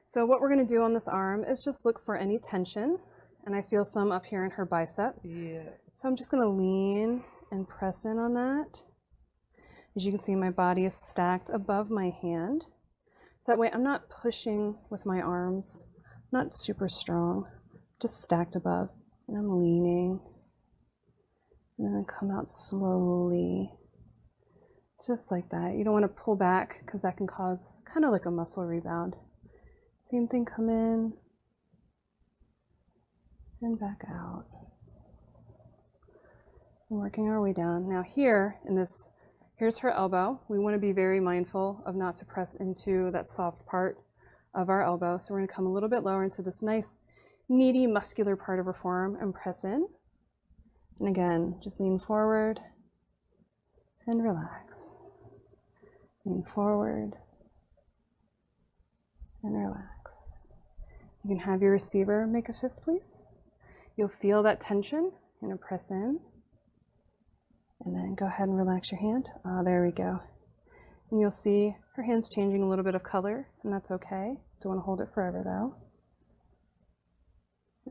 So what we're going to do on this arm is just look for any tension, and I feel some up here in her bicep. Yeah. So I'm just going to lean and press in on that. As you can see, my body is stacked above my hand. So that way I'm not pushing with my arms, not super strong, just stacked above. And I'm leaning. And then I come out slowly, just like that. You don't want to pull back because that can cause kind of like a muscle rebound. Same thing, come in and back out. And working our way down. Now here in this, here's her elbow. We want to be very mindful of not to press into that soft part of our elbow. So we're going to come a little bit lower into this nice, meaty, muscular part of her forearm and press in. And again, just lean forward and relax. Lean forward and relax. You can have your receiver make a fist, please. You'll feel that tension. You're going to press in. And then go ahead and relax your hand. There we go. And you'll see her hand's changing a little bit of color, and that's okay. Don't want to hold it forever though.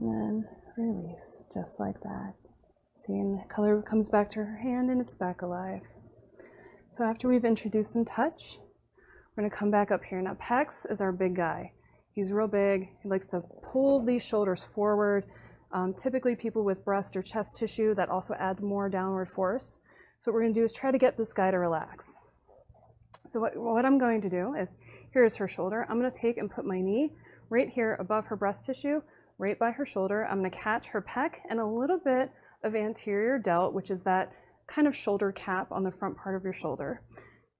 And then release, just like that. See, and the color comes back to her hand and it's back alive. So after we've introduced some touch, we're going to come back up here. Now Pex is our big guy. He's real big. He likes to pull these shoulders forward. Typically people with breast or chest tissue, that also adds more downward force. So what we're going to do is try to get this guy to relax. So what I'm going to do is, here's her shoulder. I'm going to take and put my knee right here above her breast tissue, right by her shoulder. I'm going to catch her pec and a little bit of anterior delt, which is that kind of shoulder cap on the front part of your shoulder.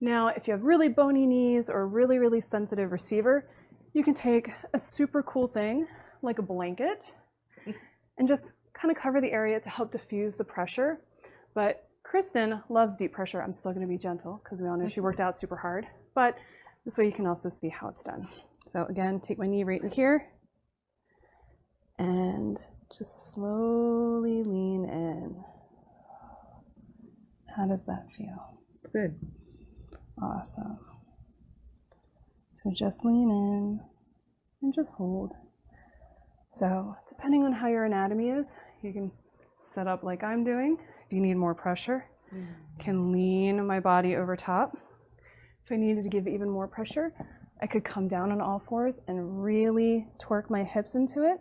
Now, if you have really bony knees or really, really sensitive receiver, you can take a super cool thing like a blanket and just kind of cover the area to help diffuse the pressure. But Kristen loves deep pressure. I'm still going to be gentle because we all know she worked out super hard. But this way you can also see how it's done. So again, take my knee right in here and just slowly lean in. How does that feel? It's good. Awesome. So just lean in and just hold. So depending on how your anatomy is, you can set up like I'm doing. If you need more pressure, can lean my body over top. If I needed to give even more pressure, I could come down on all fours and really torque my hips into it,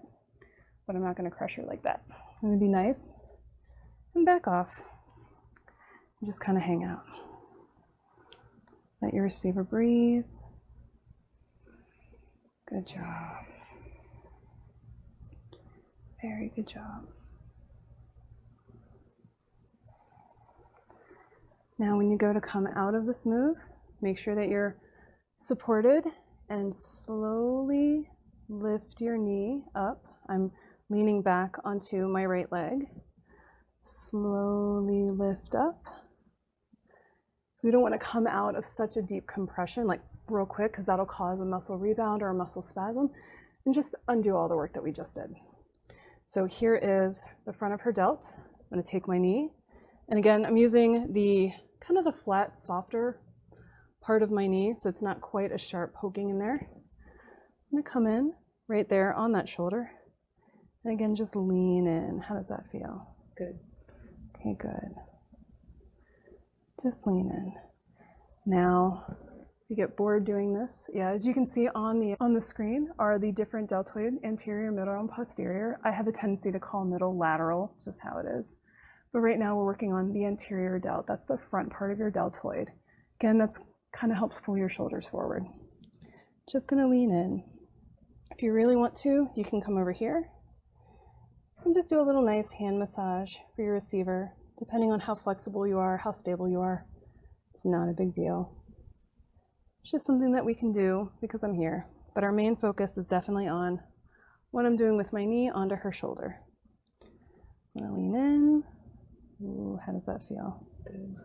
but I'm not going to crush her like that. I'm going to be nice and back off and just kind of hang out. Let your receiver breathe. Good job. Very good job. Now when you go to come out of this move, make sure that you're supported and slowly lift your knee up. I'm leaning back onto my right leg. Slowly lift up. So we don't want to come out of such a deep compression like real quick because that'll cause a muscle rebound or a muscle spasm and just undo all the work that we just did. So here is the front of her delt. I'm going to take my knee. And again, I'm using the kind of the flat, softer part of my knee, so it's not quite as sharp poking in there. I'm going to come in right there on that shoulder. And again, just lean in. How does that feel? Good. Okay, good. Just lean in. Now, if you get bored doing this, yeah, as you can see on the screen are the different deltoid, anterior, middle, and posterior. I have a tendency to call middle lateral, just how it is. But right now we're working on the anterior delt. That's the front part of your deltoid. Again, that's kind of helps pull your shoulders forward. Just gonna lean in. If you really want to, you can come over here and just do a little nice hand massage for your receiver. Depending on how flexible you are, how stable you are, it's not a big deal. It's just something that we can do because I'm here. But our main focus is definitely on what I'm doing with my knee onto her shoulder. I'm gonna lean in. Ooh, how does that feel? Good.